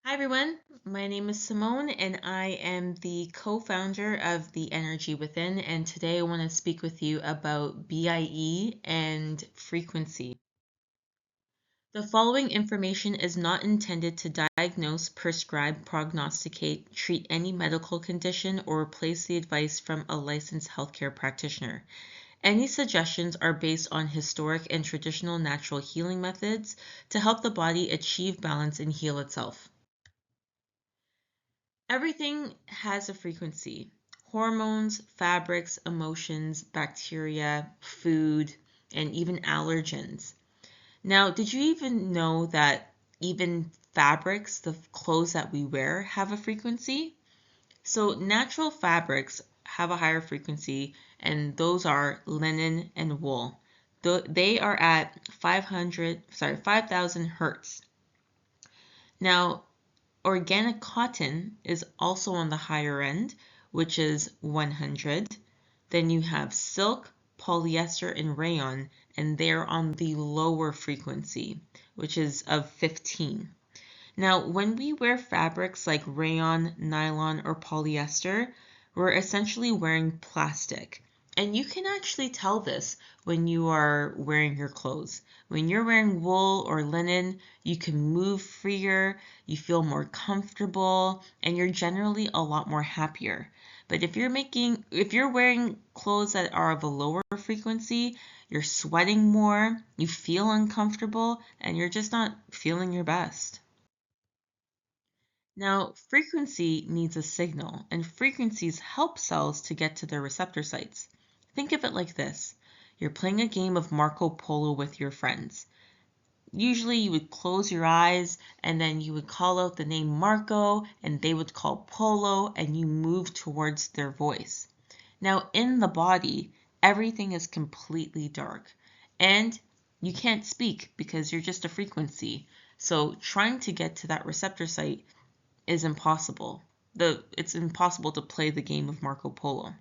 Hi everyone, my name is Simone and I am the co-founder of The Energy Within, and today I want to speak with you about BIE and frequency. The following information is not intended to diagnose, prescribe, prognosticate, treat any medical condition, or replace the advice from a licensed healthcare practitioner. Any suggestions are based on historic and traditional natural healing methods to help the body achieve balance and heal itself. Everything has a frequency. Hormones, fabrics, emotions, bacteria, food, and even allergens. Now, did you even know that even fabrics, the clothes that we wear, have a frequency? So, natural fabrics have a higher frequency, and those are linen and wool. They are at 5,000 hertz. Now, organic cotton is also on the higher end, which is 100. Then you have silk, polyester, and rayon, and they're on the lower frequency, which is of 15. Now, when we wear fabrics like rayon, nylon, or polyester, we're essentially wearing plastic. And you can actually tell this when you are wearing your clothes. When you're wearing wool or linen, you can move freer, you feel more comfortable, and you're generally a lot more happier. But if you're wearing clothes that are of a lower frequency, you're sweating more, you feel uncomfortable, and you're just not feeling your best. Now, frequency needs a signal, and frequencies help cells to get to their receptor sites. Think of it like this. You're playing a game of Marco Polo with your friends. Usually you would close your eyes and then you would call out the name Marco and they would call Polo and you move towards their voice. Now, in the body, everything is completely dark and you can't speak because you're just a frequency. So, trying to get to that receptor site is impossible. It's impossible to play the game of Marco Polo.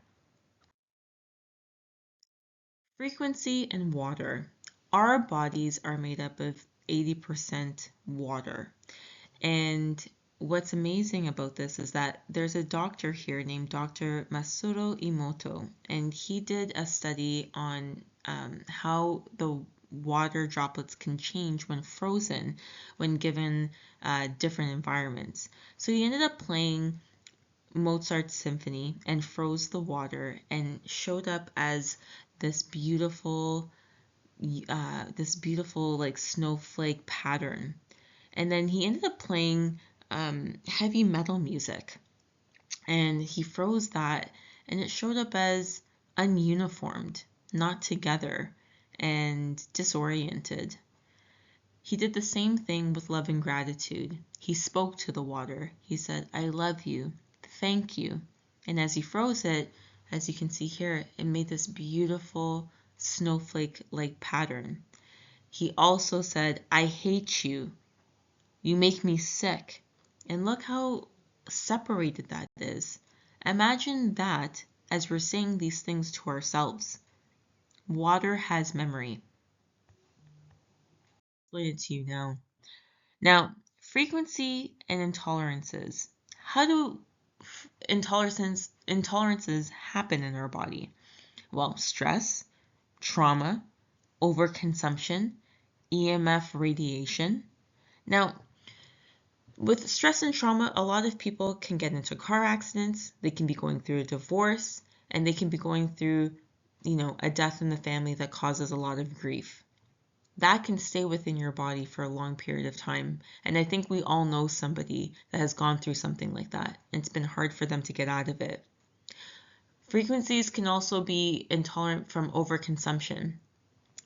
Frequency and water. Our bodies are made up of 80% water. And what's amazing about this is that there's a doctor here named Dr. Masaru Emoto, and he did a study on how the water droplets can change when frozen when given different environments. So he ended up playing Mozart's symphony and froze the water and showed up as this beautiful like snowflake pattern. And then he ended up playing heavy metal music and he froze that and it showed up as ununiformed, not together, and disoriented. He did the same thing with love and gratitude. He spoke to the water. He said, I love you. Thank you. And as he froze it, as you can see here, it made this beautiful snowflake-like pattern. He also said, I hate you. You make me sick. And look how separated that is. Imagine that as we're saying these things to ourselves. Water has memory. I'll explain it to you now. Now, frequency and intolerances. How do intolerances happen in our body? Well, stress, trauma, overconsumption, EMF radiation. Now, with stress and trauma, a lot of people can get into car accidents, they can be going through a divorce, and they can be going through, a death in the family that causes a lot of grief. That can stay within your body for a long period of time. And I think we all know somebody that has gone through something like that. And it's been hard for them to get out of it. Frequencies can also be intolerant from overconsumption.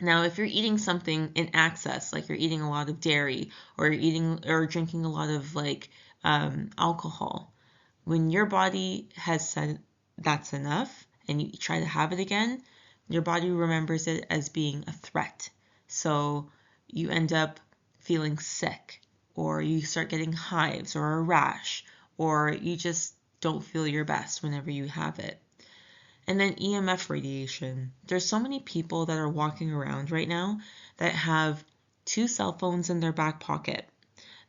Now, if you're eating something in excess, like you're eating a lot of dairy or you're eating or drinking a lot of alcohol, when your body has said that's enough and you try to have it again, your body remembers it as being a threat. So you end up feeling sick, or you start getting hives or a rash, or you just don't feel your best whenever you have it. And then EMF radiation. There's so many people that are walking around right now that have two cell phones in their back pocket.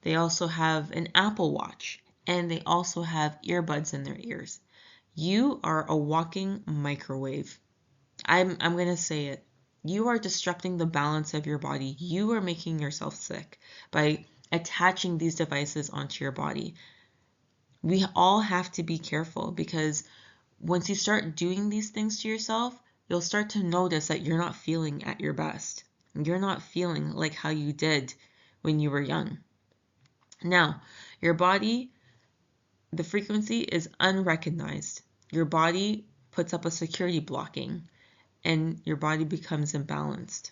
They also have an Apple Watch, and they also have earbuds in their ears. You are a walking microwave. I'm going to say it. You are disrupting the balance of your body. You are making yourself sick by attaching these devices onto your body. We all have to be careful because once you start doing these things to yourself, you'll start to notice that you're not feeling at your best. You're not feeling like how you did when you were young. Now, your body, the frequency is unrecognized. Your body puts up a security blocking and your body becomes imbalanced.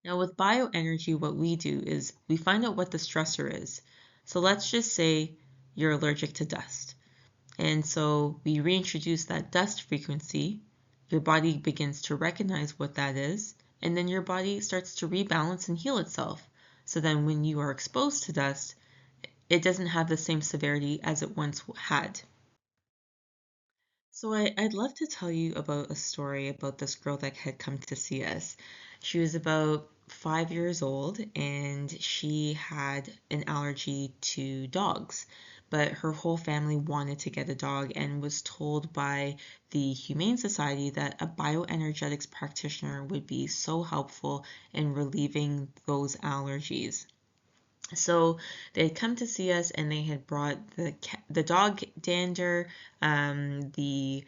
Now, with bioenergy, what we do is we find out what the stressor is. So let's just say you're allergic to dust. And so we reintroduce that dust frequency. Your body begins to recognize what that is, and then your body starts to rebalance and heal itself. So then when you are exposed to dust, it doesn't have the same severity as it once had. So I'd love to tell you about a story about this girl that had come to see us. She was about 5 years old and she had an allergy to dogs, but her whole family wanted to get a dog and was told by the Humane Society that a bioenergetics practitioner would be so helpful in relieving those allergies. So they had come to see us and they had brought the dog dander, the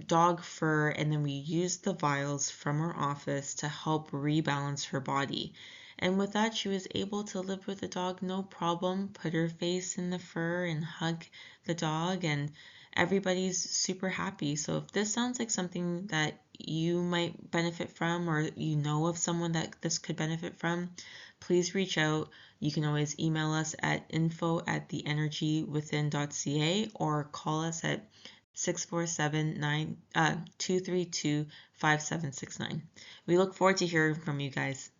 dog fur, and then we used the vials from our office to help rebalance her body. And with that, she was able to live with the dog no problem, put her face in the fur and hug the dog, and everybody's super happy. So if this sounds like something that you might benefit from, or you know of someone that this could benefit from, please reach out. You can always email us at info@theenergywithin.ca or call us at 647-232-5769. We look forward to hearing from you guys.